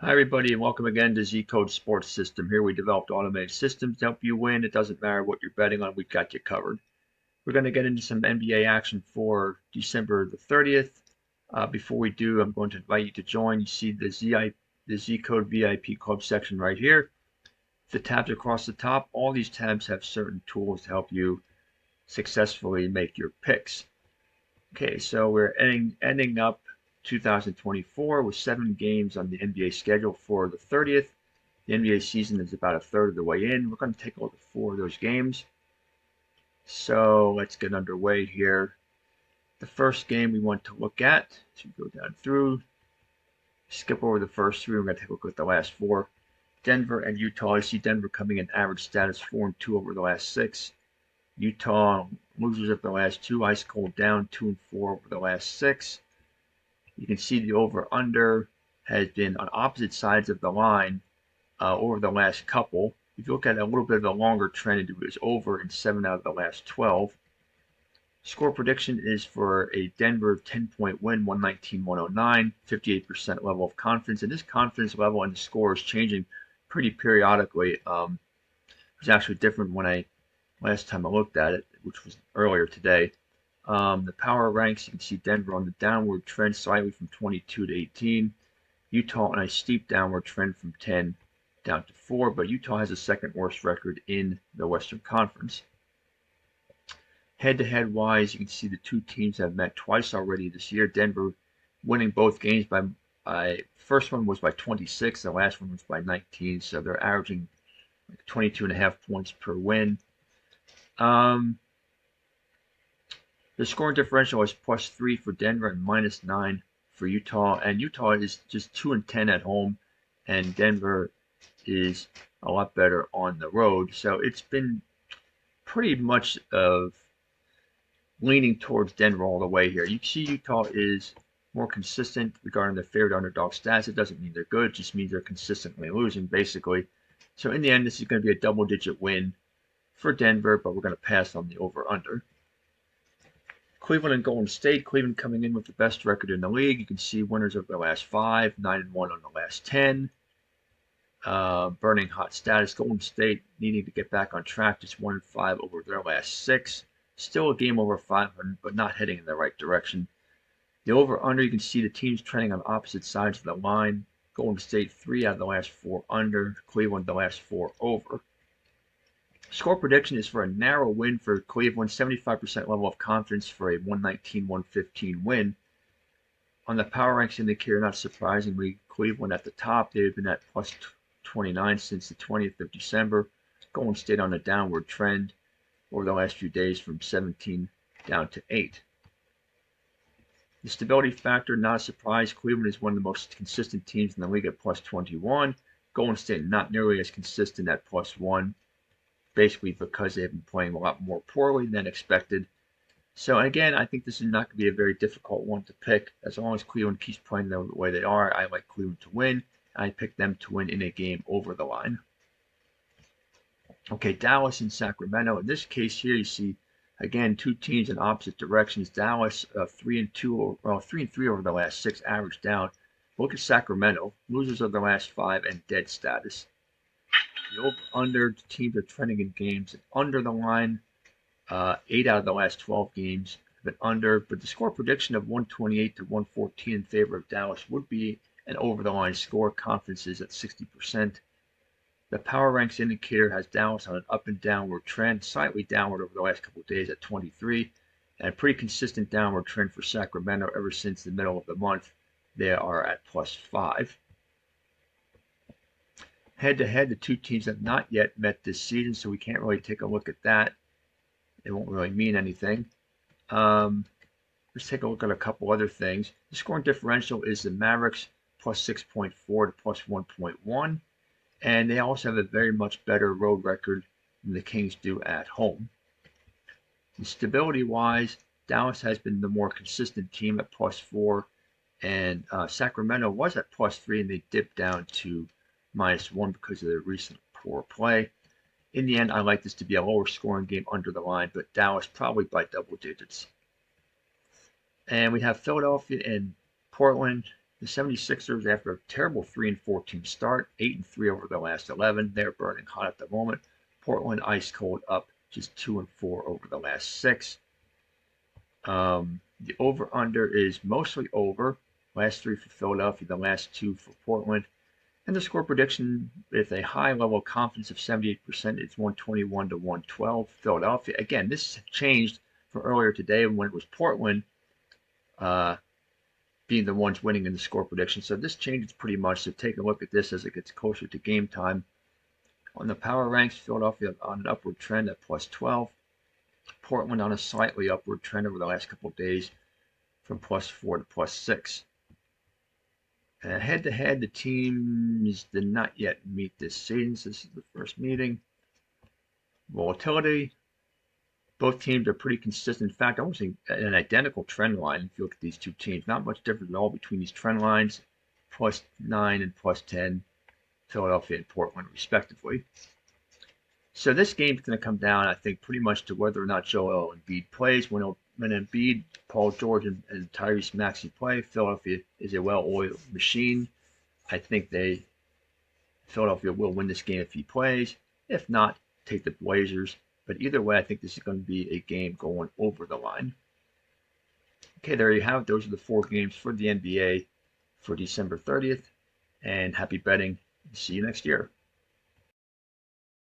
Hi everybody and welcome again to ZCode Sports System. Here we developed automated systems to help you win. It doesn't matter what you're betting on, we've got you covered. We're going to get into some NBA action for December the 30th. Before we do, I'm going to invite you to join. You see the ZCode VIP Club section right here. The tabs across the top, all these tabs have certain tools to help you successfully make your picks. Okay, so we're ending up 2024 with 7 games on the NBA schedule for the 30th. The NBA season is about a third of the way in. We're going to take a look at 4 of those games. So let's get underway here. The first game we want to look at, so we go down through, skip over the first 3. We're going to take a look at the last 4. Denver and Utah. I see Denver coming in average status 4-2 over the last 6. Utah losers of the last 2, ice cold down 2-4 over the last 6. You can see the over-under has been on opposite sides of the line over the last couple. If you look at a little bit of a longer trend, it was over in 7 out of the last 12. Score prediction is for a Denver 10-point win, 119-109, 58% level of confidence. And this confidence level and the score is changing pretty periodically. It was actually different when last time I looked at it, which was earlier today. The power ranks, you can see Denver on the downward trend slightly from 22 to 18. Utah on a steep downward trend from 10 down to 4, but Utah has the second worst record in the Western Conference. Head-to-head wise, you can see the two teams have met twice already this year. Denver winning both games by first one was by 26, the last one was by 19, so they're averaging like 22.5 points per win. The scoring differential is +3 for Denver and -9 for Utah, and Utah is just 2-10 at home, and Denver is a lot better on the road. So it's been pretty much of leaning towards Denver all the way here. You can see Utah is more consistent regarding their favorite underdog stats. It doesn't mean they're good, it just means they're consistently losing, basically. So in the end, this is going to be a double-digit win for Denver, but we're going to pass on the over-under. Cleveland and Golden State. Cleveland coming in with the best record in the league. You can see winners of the last 5, 9-1 on the last 10. Burning hot status. Golden State needing to get back on track, just 1-5 over their last 6. Still a game over 500, but not heading in the right direction. The over-under, you can see the teams trending on opposite sides of the line. Golden State 3 out of the last 4 under. Cleveland the last 4 over. Score prediction is for a narrow win for Cleveland, 75% level of confidence for a 119-115 win. On the power ranks indicator, not surprisingly, Cleveland at the top. They've been at +29 since the 20th of December. Golden State on a downward trend over the last few days from 17 down to 8. The stability factor, not a surprise. Cleveland is one of the most consistent teams in the league at +21. Golden State not nearly as consistent at +1, basically because they've been playing a lot more poorly than expected. So again, I think this is not going to be a very difficult one to pick. As long as Cleveland keeps playing the way they are, I like Cleveland to win. I pick them to win in a game over the line. Okay, Dallas and Sacramento. In this case here, you see, again, two teams in opposite directions. Dallas 3-2, well, 3-3 over the last 6, average down. Look at Sacramento, losers of the last 5 and dead status. The over-under teams are trending in games under the line. 8 out of the last 12 games have been under, but the score prediction of 128 to 114 in favor of Dallas would be an over-the-line score. Confidence is at 60%. The power ranks indicator has Dallas on an up and downward trend, slightly downward over the last couple of days at 23, and a pretty consistent downward trend for Sacramento ever since the middle of the month. They are at +5. Head-to-head, the two teams have not yet met this season, so we can't really take a look at that. It won't really mean anything. Let's take a look at a couple other things. The scoring differential is the Mavericks +6.4 to +1.1, and they also have a very much better road record than the Kings do at home. And stability-wise, Dallas has been the more consistent team at +4, and Sacramento was at +3, and they dipped down to -1 because of their recent poor play. In the end, I like this to be a lower scoring game under the line, but Dallas probably by double digits. And we have Philadelphia and Portland. The 76ers, after a terrible 3-14 start, 8-3 over the last 11, they're burning hot at the moment. Portland ice cold up, just 2-4 over the last 6. The over/under is mostly over. Last 3 for Philadelphia, the last 2 for Portland. And the score prediction with a high level of confidence of 78%, it's 121-112. Philadelphia. Again, this changed from earlier today when it was Portland being the ones winning in the score prediction. So this changes pretty much. So take a look at this as it gets closer to game time. On the power ranks, Philadelphia on an upward trend at +12. Portland on a slightly upward trend over the last couple of days from +4 to +6. Head-to-head, the teams did not yet meet this season. This is the first meeting. Volatility, both teams are pretty consistent. In fact, almost an identical trend line if you look at these two teams. Not much difference at all between these trend lines, +9 and +10, Philadelphia and Portland, respectively. So this game's going to come down, I think, pretty much to whether or not Joel Embiid plays. When Embiid, Paul George, and Tyrese Maxey play, Philadelphia is a well-oiled machine. I think Philadelphia will win this game if he plays. If not, take the Blazers. But either way, I think this is going to be a game going over the line. Okay, there you have it. Those are the 4 games for the NBA for December 30th. And happy betting. See you next year.